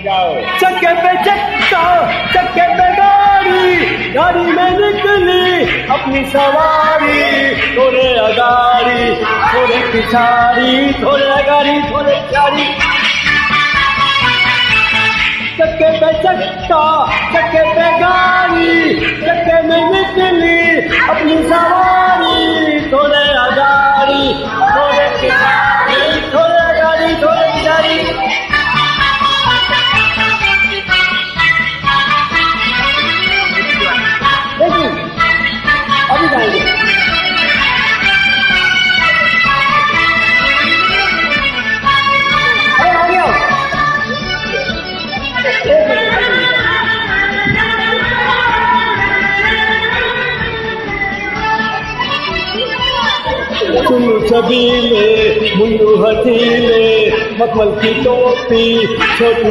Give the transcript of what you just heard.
चक्के पे चक्का, चक्के पे गाड़ी, गाड़ी में निकली अपनी सवारी। थोड़े अगाड़ी, थोड़े पिछाड़ी, थोड़े अगाड़ी, थोड़े पिछाड़ी। चक्के पे चक्का, चक्के पे गाड़ी, चक्के में निकली अपनी सवारी। थोड़े अगाड़ी, थोड़े पिछाड़ी, थोड़े अगाड़ी, थोड़े पिछाड़ी। अभी जाएंगे। अरे आ गया। चुन्नू छबीले, मुन्नू हसीले, मखमल की टोपी, छोटी